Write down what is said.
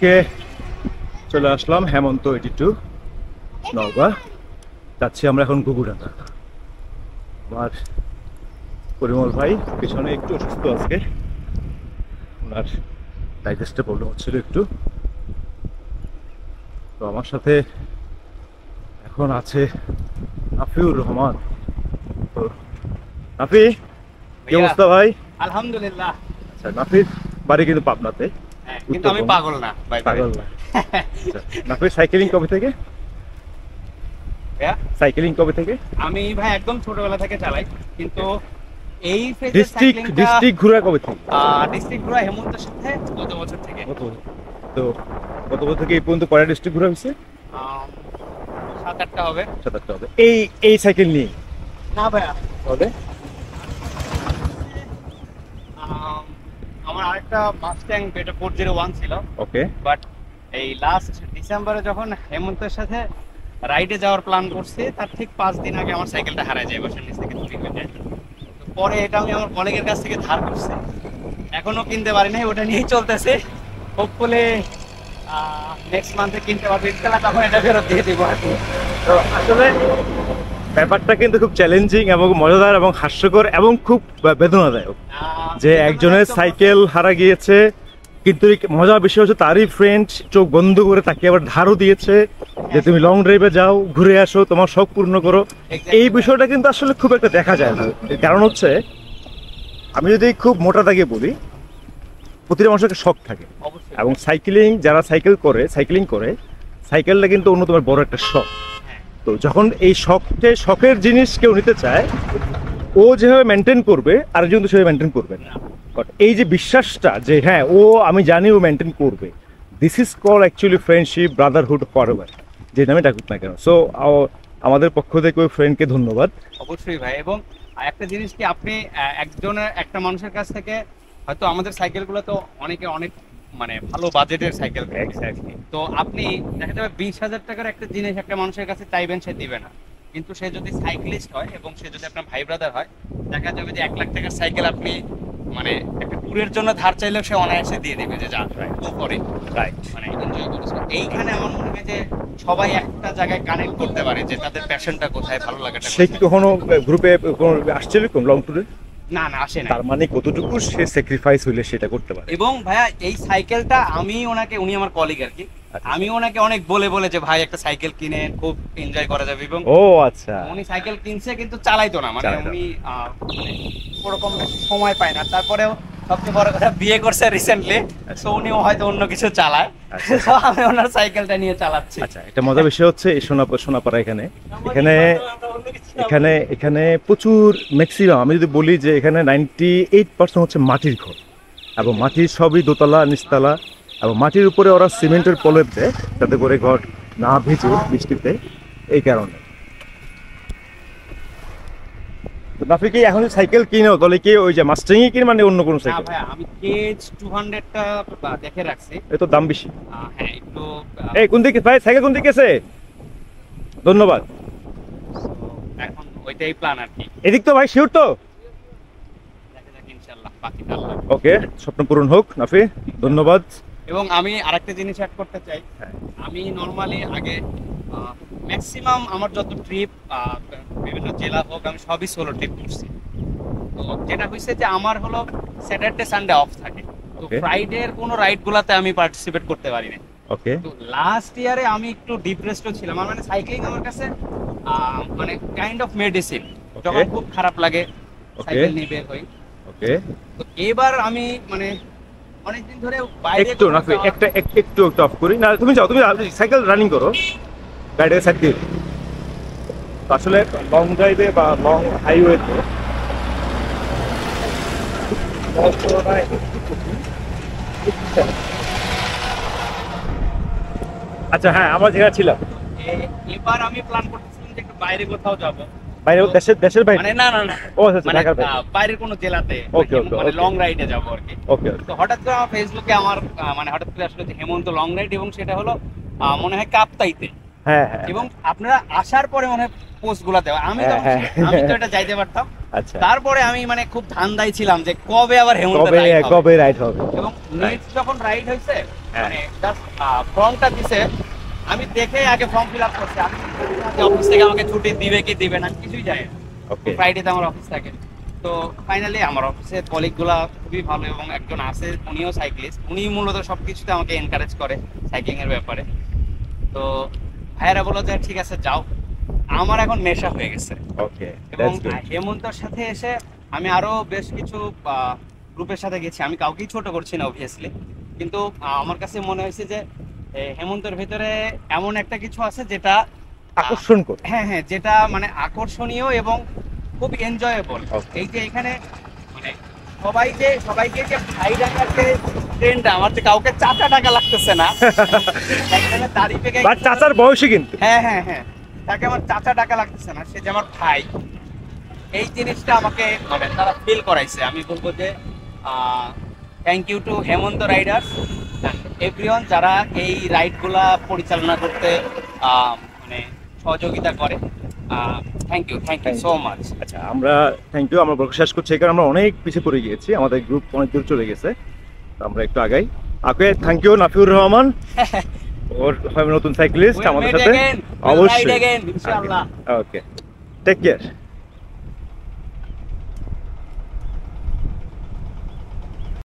আজকে চলে আসলাম হেমন্ত 82 নওগাঁ। যাচ্ছি আমরা এখন ঘুঘুডাঙ্গা। আমার পরিমল ভাই পেছনে একটু অসুস্থ আজকে, ওনার ডাইজেস্টে প্রবলেম হচ্ছিল একটু। তো আমার সাথে এখন আছে নাফিউর রহমান। তো নাফি, কি অবস্থা ভাই? আলহামদুলিল্লাহ। আচ্ছা, নাফির বাড়ি কিন্তু পাবনাতে, কিন্তু আমি পাগল না ভাই। পাগল না। নাফির সাইকেলিং কবে থেকে? সাইকেলিং কবে থেকে? আমি ভাই একদম ছোটবেলা থেকে চালাই, কিন্তু এই ডিস্ট্রিক্ট ঘোরা কবে থেকে? ডিস্ট্রিক্ট ঘোরা হেমন্তের সাথে গত বছর থেকে। তো গত বছর থেকে এই পর্যন্ত কয়টা ডিস্ট্রিক্ট ঘোরা হয়েছে? 7-8টা হবে। 7-8টা হবে। এই সাইকেল নিয়ে? না ভাইয়া, তাহলে আমার আরেকটা মাস্ট্যাং বেটা 401 ছিল। ওকে। বাট এই লাস্ট ডিসেম্বরে যখন হেমন্তের সাথে রাইডে যাওয়ার প্ল্যান করছি, তার ঠিক 5 দিন আগে আমার সাইকেলটা হারায় যায়, বাসার নিচ থেকে চুরি হয়ে যায়। তো পরে এটা আমি আমার কলিগের কাছ থেকে ধার করছি, এখনো কিনতে পারি নাই, ওটা নিয়েই চলতেছে। হোপফুলি নেক্সট মান্থে কিনতে পারবো ইনশাআল্লাহ, তখন এটা ফেরত দিয়ে দিব আর কি। তো আসলে ব্যাপারটা কিন্তু খুব চ্যালেঞ্জিং এবং মজাদার এবং হাস্যকর এবং খুব বেদনাদায়ক যে একজনের সাইকেল হারা গিয়েছে, কিন্তু মজার বিষয় হচ্ছে তারই ফ্রেন্ড চোখ বন্ধ করে তাকে আবার ধারও দিয়েছে যে তুমি লং ড্রাইভে যাও, ঘুরে আসো, তোমার শখ পূর্ণ করো। এই বিষয়টা কিন্তু আসলে খুব একটা দেখা যায় না। কারণ হচ্ছে, আমি যদি খুব মোটা দাগে বলি, প্রতিটা মানুষের শখ থাকে, এবং যারা সাইকেলিং করে সাইকেলটা কিন্তু অন্যতম বড় একটা শখ। তো যখন এই শখের জিনিস কেউ নিতে চায়, ও যেভাবে মেনটেন করবে আরেকজন তো সেভাবে মেনটেন করবে না। বাট এই যে বিশ্বাসটা যে হ্যাঁ আমি জানি ও মেনটেন করবে, this is call actually friendship, Brotherhood forever, যে নামে ডাকুক না কেন। সো আমাদের পক্ষ থেকে ওই ফ্রেন্ডকে ধন্যবাদ। অবশ্যই ভাই। এবং একটা জিনিস কি, আপনি একটা মানুষের কাছ থেকে হয়তো আমাদের সাইকেলগুলো তো অনেক মানে ভালো বাজেটের সাইকেল, তো আপনি দেখা যাবে 20,000 টাকার একটা জিনিস একটা মানুষের কাছে চাইবেন, সে দিবে না। কিন্তু সে যদি সাইক্লিস্ট হয় এবং সে যদি আপনার ভাই ব্রাদার হয়, দেখা যাবে যে 1 লাখ টাকার সাইকেল আপনি মানে একটা ট্যুরের জন্য ধার চাইলেও সে অনায়াসে দিয়ে দিবে, যে যা করে মানে এনজয় করেছে। এইখানে আমার মনে হয় যে সবাই একটা জায়গায় কানেক্ট করতে পারে যে তাদের প্যাশনটা কোথায়, ভালো লাগাটা। সে কি কখনো গ্রুপে আসছে এরকম লং ট্যুরে? না আসে না। তার মানে কতটুকু সে স্যাক্রিফাইস হইলে সেটা করতে পারে। এবং ভাইয়া এই সাইকেলটা উনি আমার কলিগ আর কি, আমি ওনাকে অনেক বলে যে ভাই একটা সাইকেল কিনে খুব এনজয় করা যাবে। এবং আচ্ছা, উনি সাইকেল কিনছে কিন্তু চালাইতো না, মানে উনি ওরকম সময় পায় না। তারপরেও সবচেয়ে বড় কথা, বিয়ে করছে রিসেন্টলি, সো উনিও হয়তো অন্য কিছু চালায়, আমি ওনার সাইকেলটা নিয়ে চালাচ্ছি। আচ্ছা, এটা মজার বিষয় হচ্ছে এই সোনাপাড়া এখানে প্রচুর ম্যাক্সিমাম, আমি যদি বলি যে এখানে 98% হচ্ছে মাটির ঘর, এবং মাটির সবই দোতলা নিচতলা, এবং মাটির উপরে ওরা সিমেন্টের প্রলেপ দেয় যাতে করে ঘর না ভিজে বৃষ্টিতে। এই কারণে নাফি কি এখন সাইকেল কিনো, তাহলে কি ওই যে মাস্টারিং কিনে, মানে অন্য কোনো সাইকেল? ভাই আমি কেজ 200টা দেখে রাখছি। এই তো দাম বেশি। হ্যাঁ একটু। এই কোন দিকে ভাই, সাইকেল কোন দিকে আছে? ধন্যবাদ। এখন ওইটাই প্ল্যান আর কি। এদিক তো ভাই, শিওর তো? দেখা যাক ইনশাআল্লাহ, বাকিটা আল্লাহ। ওকে, স্বপ্ন পূরণ হোক নাফি, ধন্যবাদ। এবং আমি আরেকটা জিনিস অ্যাড করতে চাই, আমি নরমালি আগে ম্যাক্সিমাম আমার যত ট্রিপ বিভিন্ন জেলা হোক, আমি সবই সোলো ট্রিপ করছি। তো যেটা হয়েছে যে আমার হলো স্যাটারডে সানডে অফ থাকে, তো ফ্রাইডের কোনো রাইড গুলাতে আমি পার্টিসিপেট করতে পারি না। ওকে। তো লাস্ট ইয়ারে আমি একটু ডিপ্রেসডও ছিলাম, মানে সাইক্লিং আমার কাছে মানে কাইন্ড অফ মেডিসিন। যখন খুব খারাপ লাগে সাইকেল নিয়ে বের হই। ওকে। তো এবার আমি মানে অনেকদিন ধরে বাইরে একটু নাফি একটু অফ করি না, তুমি যাও, তুমি সাইকেল রানিং করো, গাড়ির সাইড দিয়ে। আসলে লং ড্রাইভে বা লং হাইওয়েতে আচ্ছা হ্যাঁ, আমরা যেখানে ছিলাম, এবার আমি প্ল্যান করতেছিলাম যে একটু বাইরে কোথাও যাবো। বাইরে দেশের বাইরে? মানে না ও আচ্ছা, ঢাকার বাইরে, বাইরের কোনো জেলাতে মানে লং রাইডে যাবো আর কি। ওকে। তো হঠাৎ করে আমার ফেসবুকে মানে হঠাৎ করে আসলে হেমন্ত লং রাইড, এবং সেটা হলো মনে হয় কাপ্তাইতে। হ্যাঁ। এবং আপনারা আসার পরে মনে হয় পোস্ট গুলা দেওয়া, আমি তো এটা যাইতে পারতাম। আচ্ছা। তারপরে আমি মানে খুব ধান্দায় ছিলাম যে কবে আবার হেমন্ত কবে রাইড হবে। এবং নেক্সট যখন রাইড হয়েছে হ্যাঁ। মানে জাস্ট ফর্মটা দিছে, আমি দেখে আগে ফর্ম ফিল আপ করছি। আমি অফিস থেকে আমাকে ছুটি দিবে কি দিবে না আমি কিছুই জানি না। ওকে ফ্রাইডেতে আমার অফিস থাকে। তো ফাইনালি আমার অফিসের কলিগগুলা খুবই ভালো, এবং একজন আছে উনিও সাইক্লিস্ট, উনি মূলত সবকিছুতে আমাকে এনকারেজ করে সাইক্লিং এর ব্যাপারে। তো ভাইয়েরা বললো যে ঠিক আছে যাও। আমার এখন নেশা হয়ে গেছে। ওকে এবং দ্যাটস গুড। হেমন্তর সাথে এসে আমি আরো বেশ কিছু গ্রুপের সাথে গেছি। আমি কাউকেই ছোট করছি না অবভিয়াসলি, কিন্তু আমার কাছে মনে হয়েছে যে হেমন্তের ভেতরে এমন একটা কিছু আছে যেটা আকর্ষণ করে। হ্যাঁ হ্যাঁ, যেটা মানে আকর্ষণীয় এবং খুব এনজয়েবল। Okay. এই যে এখানে মানে সবাইকে যে ভাই ডাকার যে ট্রেন্ডটা, আমার যে কাউকে চাচা টাকা লাগতেছে না এখানে দাঁড়িয়ে থেকে বাট চাচার বয়সী কিন্তু। হ্যাঁ হ্যাঁ হ্যাঁ, তাকে আমার চাচা টাকা লাগতেছে না, সে যে আমার ভাই। এই জিনিসটা আমাকে মানে তারা ফিল করাইছে। আমি বলবো যে thank you to Hemanta riders everyone, যারা এই রাইডগুলা পরিচালনা করতে মানে সহযোগিতা করে। Thank you so much. আচ্ছা আমরা থ্যাংক ইউ, আমরা ব্লগ শেষ করছি কারণ আমরা অনেক পিছিয়ে পড়ে গিয়েছি, আমাদের গ্রুপ অনেক দূর চলে গেছে, তো আমরা একটু আগাই। Okay thank you Nafiur Rahman, ওর হবে নতুন সাইক্লিস্ট আমাদের সাথে অবশ্যই। ইনশাআল্লাহ। Okay take care.